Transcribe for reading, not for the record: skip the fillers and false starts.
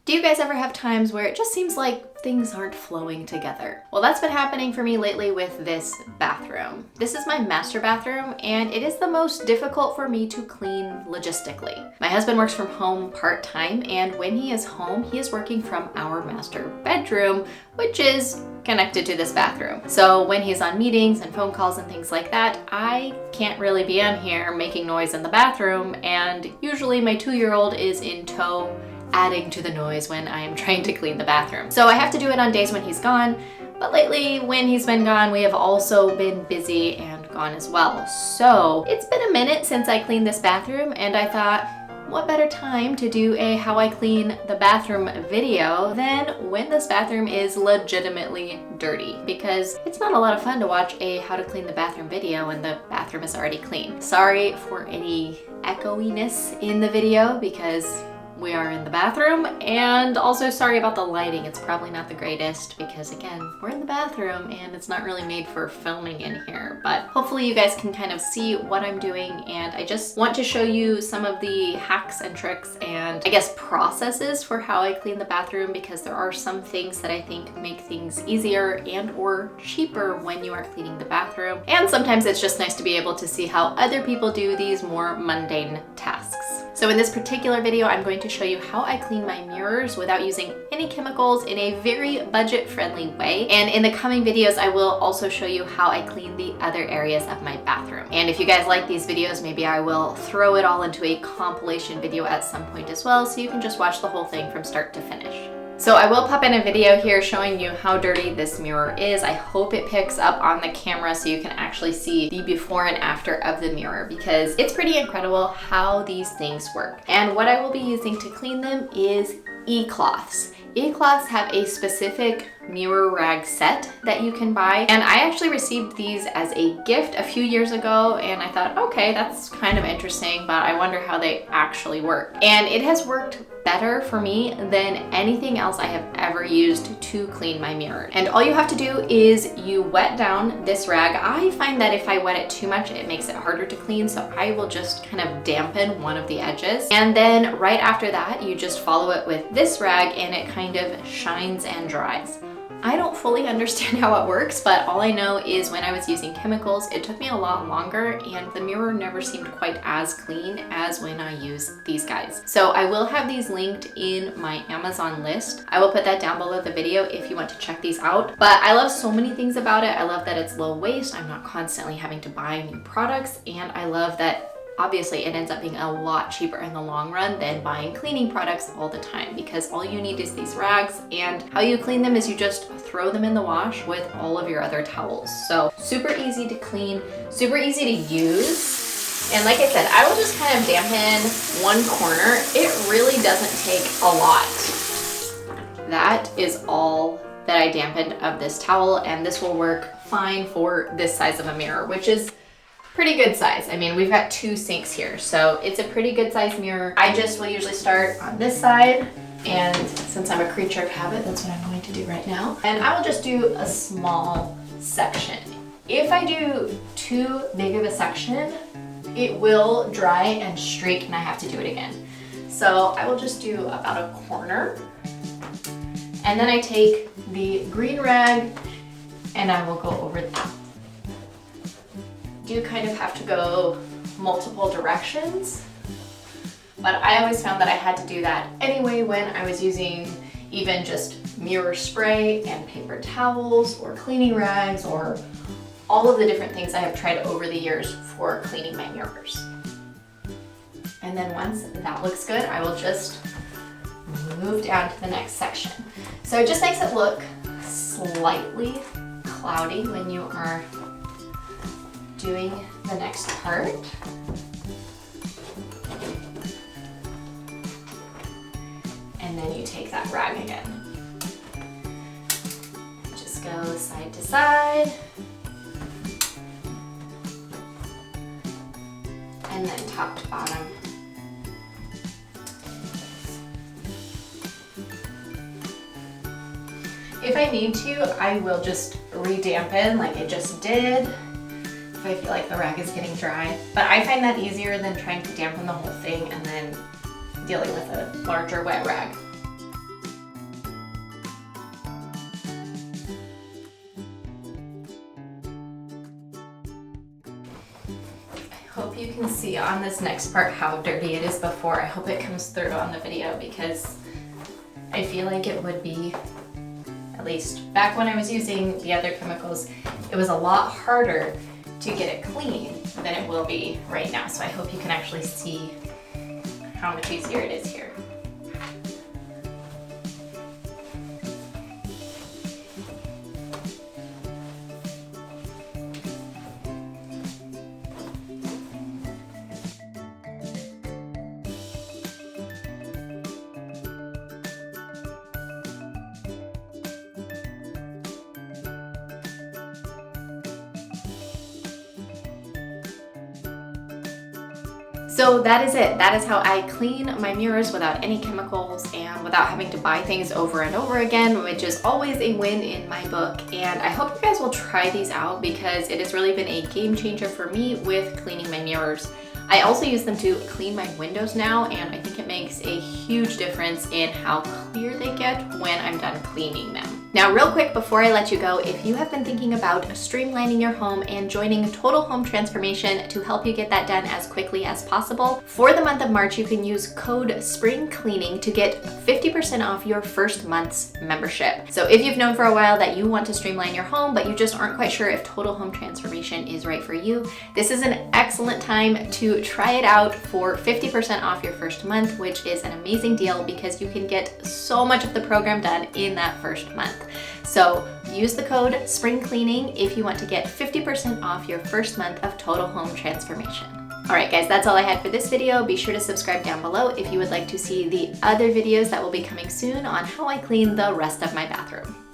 Do you guys ever have times where it just seems like things aren't flowing together? Well, that's been happening for me lately with this bathroom. This is my master bathroom, and it is the most difficult for me to clean logistically. My husband works from home part-time, and when he is home, he is working from our master bedroom, which is connected to this bathroom. So when he's on meetings and phone calls and things like that, I can't really be in here making noise in the bathroom, and usually my 2-year-old is in tow adding to the noise when I am trying to clean the bathroom. So I have to do it on days when he's gone, but lately when he's been gone, we have also been busy and gone as well. So it's been a minute since I cleaned this bathroom, and I thought, what better time to do a how I clean the bathroom video than when this bathroom is legitimately dirty, because it's not a lot of fun to watch a how to clean the bathroom video when the bathroom is already clean. Sorry for any echoiness in the video because we are in the bathroom, and also sorry about the lighting. It's probably not the greatest because again, we're in the bathroom and it's not really made for filming in here, but hopefully you guys can kind of see what I'm doing, and I just want to show you some of the hacks and tricks and I guess processes for how I clean the bathroom, because there are some things that I think make things easier and or cheaper when you are cleaning the bathroom, and sometimes it's just nice to be able to see how other people do these more mundane tasks. So in this particular video, I'm going to show you how I clean my mirrors without using any chemicals in a very budget-friendly way. And in the coming videos, I will also show you how I clean the other areas of my bathroom. And if you guys like these videos, maybe I will throw it all into a compilation video at some point as well, so you can just watch the whole thing from start to finish. So I will pop in a video here showing you how dirty this mirror is. I hope it picks up on the camera so you can actually see the before and after of the mirror, because it's pretty incredible how these things work. And what I will be using to clean them is e-cloths. E-cloths have a specific mirror rag set that you can buy, and I actually received these as a gift a few years ago, and I thought, okay, that's kind of interesting, but I wonder how they actually work. And it has worked better for me than anything else I have ever used to clean my mirror. And all you have to do is you wet down this rag. I find that if I wet it too much, it makes it harder to clean, so I will just kind of dampen one of the edges. And then right after that, you just follow it with this rag and it kind of shines and dries. I don't fully understand how it works, but all I know is when I was using chemicals, it took me a lot longer and the mirror never seemed quite as clean as when I use these guys. So I will have these linked in my Amazon list. I will put that down below the video if you want to check these out. But I love so many things about it. I love that it's low waste. I'm not constantly having to buy new products, and I love that obviously it ends up being a lot cheaper in the long run than buying cleaning products all the time, because all you need is these rags, and how you clean them is you just throw them in the wash with all of your other towels. So super easy to clean, super easy to use. And like I said, I will just kind of dampen one corner. It really doesn't take a lot. That is all that I dampened of this towel, and this will work fine for this size of a mirror, which is pretty good size. I mean, we've got 2 sinks here, so it's a pretty good size mirror. I just will usually start on this side, and since I'm a creature of habit, that's what I'm going to do right now. And I will just do a small section. If I do too big of a section, it will dry and streak and I have to do it again. So I will just do about a corner. And then I take the green rag and I will go over that. You kind of have to go multiple directions, but I always found that I had to do that anyway when I was using even just mirror spray and paper towels or cleaning rags or all of the different things I have tried over the years for cleaning my mirrors. And then once that looks good, I will just move down to the next section. So it just makes it look slightly cloudy when you are doing the next part. And then you take that rag again. Just go side to side. And then top to bottom. If I need to, I will just re-dampen like I just did, if I feel like the rag is getting dry. But I find that easier than trying to dampen the whole thing and then dealing with a larger wet rag. hope you can see on this next part how dirty it is before. I hope it comes through on the video because I feel like it would be, at least back when I was using the other chemicals, it was a lot harder to get it clean than it will be right now. So I hope you can actually see how much easier it is here. So that is it. That is how I clean my mirrors without any chemicals and without having to buy things over and over again, which is always a win in my book. And I hope you guys will try these out because it has really been a game changer for me with cleaning my mirrors. I also use them to clean my windows now, and I think it makes a huge difference in how clear they get when I'm done cleaning them. Now, real quick before I let you go, if you have been thinking about streamlining your home and joining Total Home Transformation to help you get that done as quickly as possible, for the month of March, you can use code SPRINGCLEANING to get 50% off your first month's membership. So if you've known for a while that you want to streamline your home, but you just aren't quite sure if Total Home Transformation is right for you, this is an excellent time to try it out for 50% off your first month, which is an amazing deal because you can get so much of the program done in that first month. So use the code SPRINGCLEANING if you want to get 50% off your first month of Total Home Transformation. All right, guys, that's all I had for this video. Be sure to subscribe down below if you would like to see the other videos that will be coming soon on how I clean the rest of my bathroom.